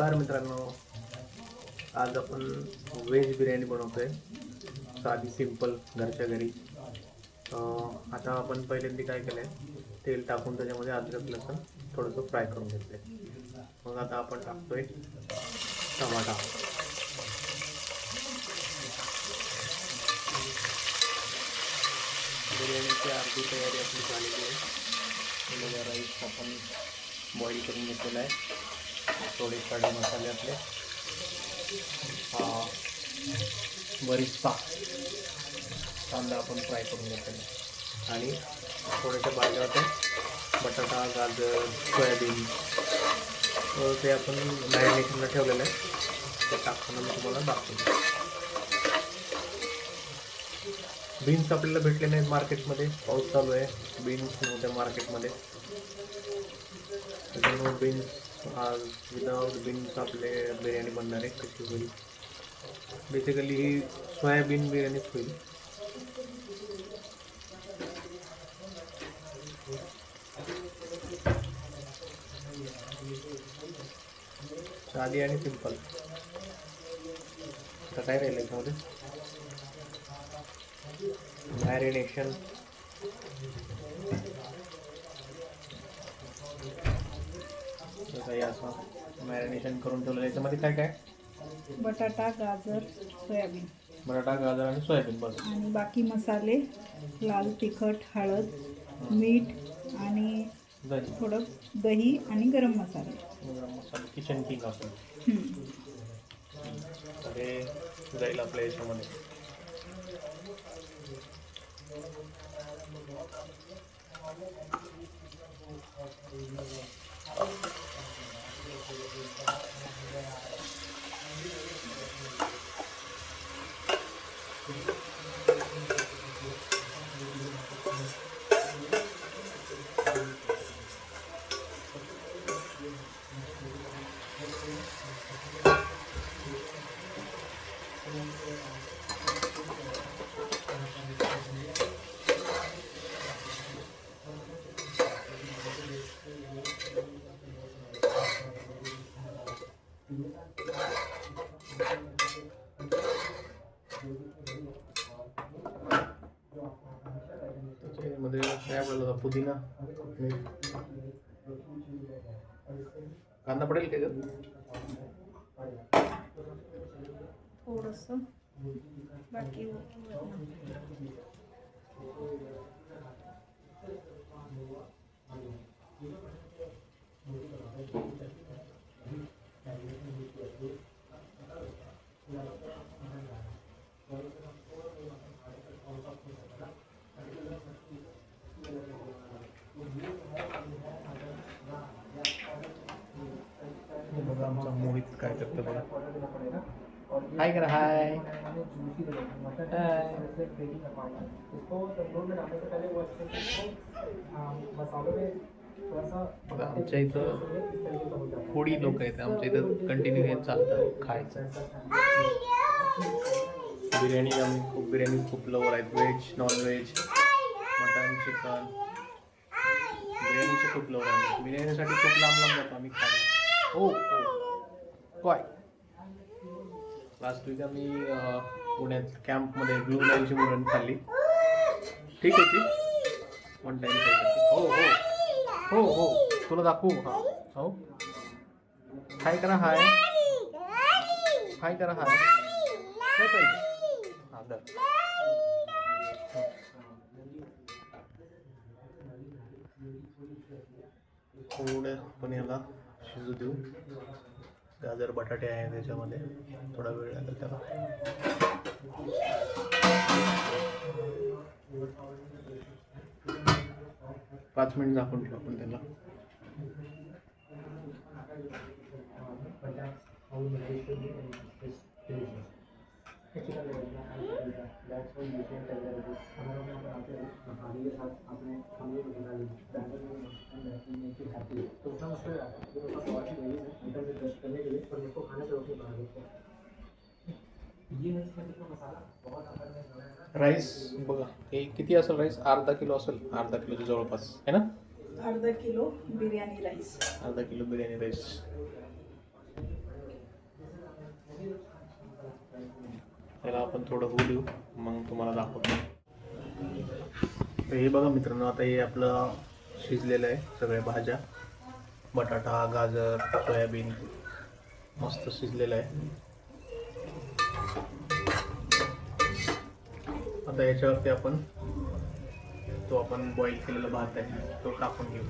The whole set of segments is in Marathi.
नमस्कार मित्रांनो, आज आपण व्हेज बिर्याणी बनवतोय, साधी सिंपल घरच्या घरी. आता आपण पहिल्यांदा काय केलंय, तेल टाकून त्याच्यामध्ये अद्रक लसूण थोडंसं फ्राय करून घेतलंय. मग आता आपण टाकतोय टमाटा. बिर्याणीची अर्धी तयारी आपली झालेली आहे. राईस आपण बॉईल करून घेतलेला आहे. थोडे खडे मसाले आपले, बरीचसा कांदा आपण फ्राय करून घेतलेला आणि थोड्याशा भाज्या होत्या, बटाटा, गाजर, सोयाबीन, ते आपण मॅरिनेशनला ठेवलेलं आहे. ते टाकताना मी तुम्हाला दाखवतो. बीन्स आपल्याला भेटले नाहीत मार्केटमध्ये, पाऊस चालू आहे, बीन्स नव्हत्या मार्केटमध्ये. त्याच्यामुळे बीन्स आज विदाउट बीन्स आपले बिर्याणी बनणार आहे. कशी होईल, बेसिकली ही सोयाबीन बिर्याणीच होईल. साधी आणि सिंपल. आता काय राहिलं याच्यामध्ये, मॅरिनेशन. असं मॅरिनेशन करून ठेवलं. याच्यामध्ये काय काय, बटाटा, गाजर, सोयाबीन. बटाटा, गाजर आणि सोयाबीन बस. आणि बाकी मसाले, लाल तिखट, हळद, मीठ आणि थोडं दही आणि गरम मसाले. किचन किंग आपण हे जाईल आपल्या याच्यामध्ये. त्याच्यामध्ये काय आपल्याला पुदिना, कांदा पडेल का थोडंसं बाकी. बघा आमचा मोहित काय करतो बघा. हाय करा, हाय. आमच्या इथं थोडी लोक आहेत, आमच्या इथं कंटिन्यू हे चालतं खायचं. बिर्याणी खूप लवर आहेत, veg, non veg, mutton, chicken. बिर्याणीचे खूप लवर आहेत. बिर्याणीसाठी खूप लांब जातो आम्ही खायला. हो काय, लास्ट वीक आम्ही पुण्यात कॅम्पमध्ये ब्लू लाईनची बिर्याणी खाल्ली. ठीक होती, वन टाईम खायची. हो हो हो हो, तुला दाखवू. हो, हाय करा, हाय हाय करा, हाय. काय पाहिजे, हां दर. थोडं पण याला शिजू देऊ. गाजर, बटाटे आहे त्याच्यामध्ये, थोडा वेळ लागेल त्याला. 5 मिनिट झाकून ठेवू आपण त्याला. राईस बघा, हे किती असेल राईस? अर्धा किलो असेल, अर्धा किलोच्या जवळपास आहे ना. अर्धा किलो बिर्याणी राईस. अर्धा किलो बिर्याणी राईस. त्याला आपण थोडं होऊ देऊ, मग तुम्हाला दाखवतो. तर हे बघा मित्रांनो, आता हे आपलं शिजलेलं आहे. सगळ्या भाज्या, बटाटा, गाजर, सोयाबीन मस्त शिजलेलं आहे. आता याच्यावरती आपण बॉईल केलेला भात आहे तो टाकून घेऊ.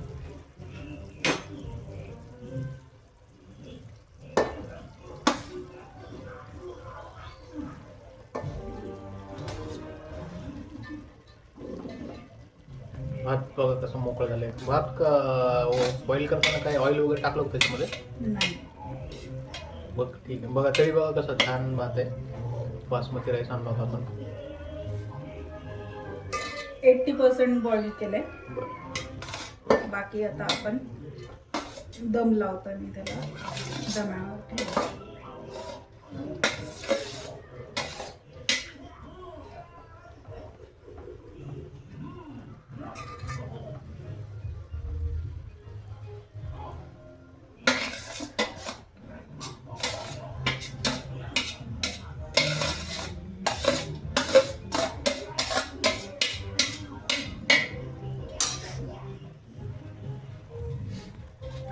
भात बघा कसं मोकळं झालंय. भात बॉईल करताना काही ऑइल वगैरे टाकलं होतं त्याच्यामध्ये? नाही. बघ ठीक आहे. बघा तरी बघा कसं छान भात आहे. बासमती राईस आणला होता आपण. 80% बॉईल केलंय. बरं. बाकी आता आपण दम लावताना त्याला दम्यावर ठेवू.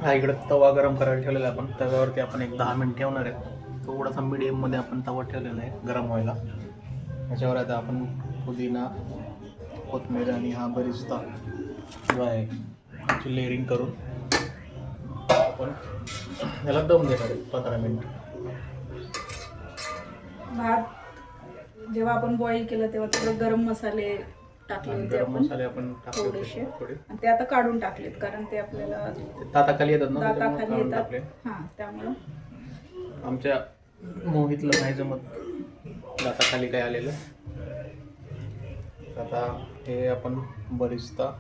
हा इकडे तवा गरम करायला ठेवलेला आहे आपण. तव्यावरती आपण एक 10 मिनिट ठेवणार आहे. थोडासा मीडियममध्ये आपण तवा ठेवलेला आहे गरम व्हायला. त्याच्यावर आता आपण पुदिना, कोथिंबीर आणि हा बरिस्ता जो आहे त्याची लेअरिंग करून आपण याला दम देणार आहे 15 मिनिट. भात जेव्हा आपण बॉईल केलं तेव्हा थोडं गरम मसाले टाकले होते गरम आपण, मसाले आपण टाकले थोडेसे. होते थोडे. आणि ते आता काढून टाकलेत कारण ते आपल्याला दाताखाली येतात ना, त्याच्यामुळे दाताखाली काढून येतात. टाकले. हां, त्यामुळं आमच्या मोहितला नाही जमत दाताखाली काय आलेलं. आता हे आपण बरिस्ता,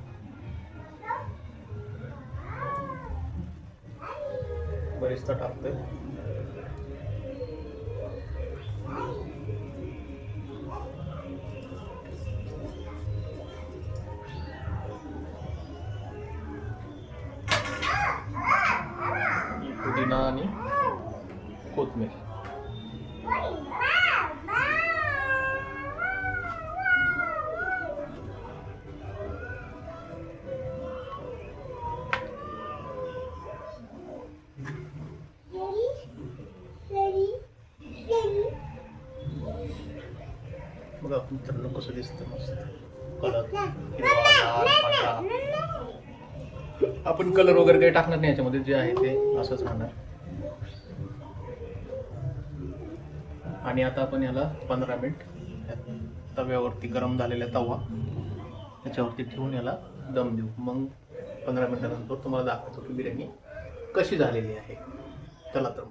टाकतोय. पुदिना आणि कोथिंबीर. बघा मित्रांनो कसं दिसतं मस्त कलर, हिरवा, लाल, पांढरा. आपण कलर वगैरे काही टाकणार नाही याच्यामध्ये, जे आहे ते असंच राहणार. आणि आता आपण याला 15 मिनिट तव्यावरती गरम झालेला तवा त्याच्यावरती ठेवून याला दम देऊ. मग 15 मिनिटानंतर तुम्हाला दाखवतो की बिर्याणी कशी झालेली आहे. चला तर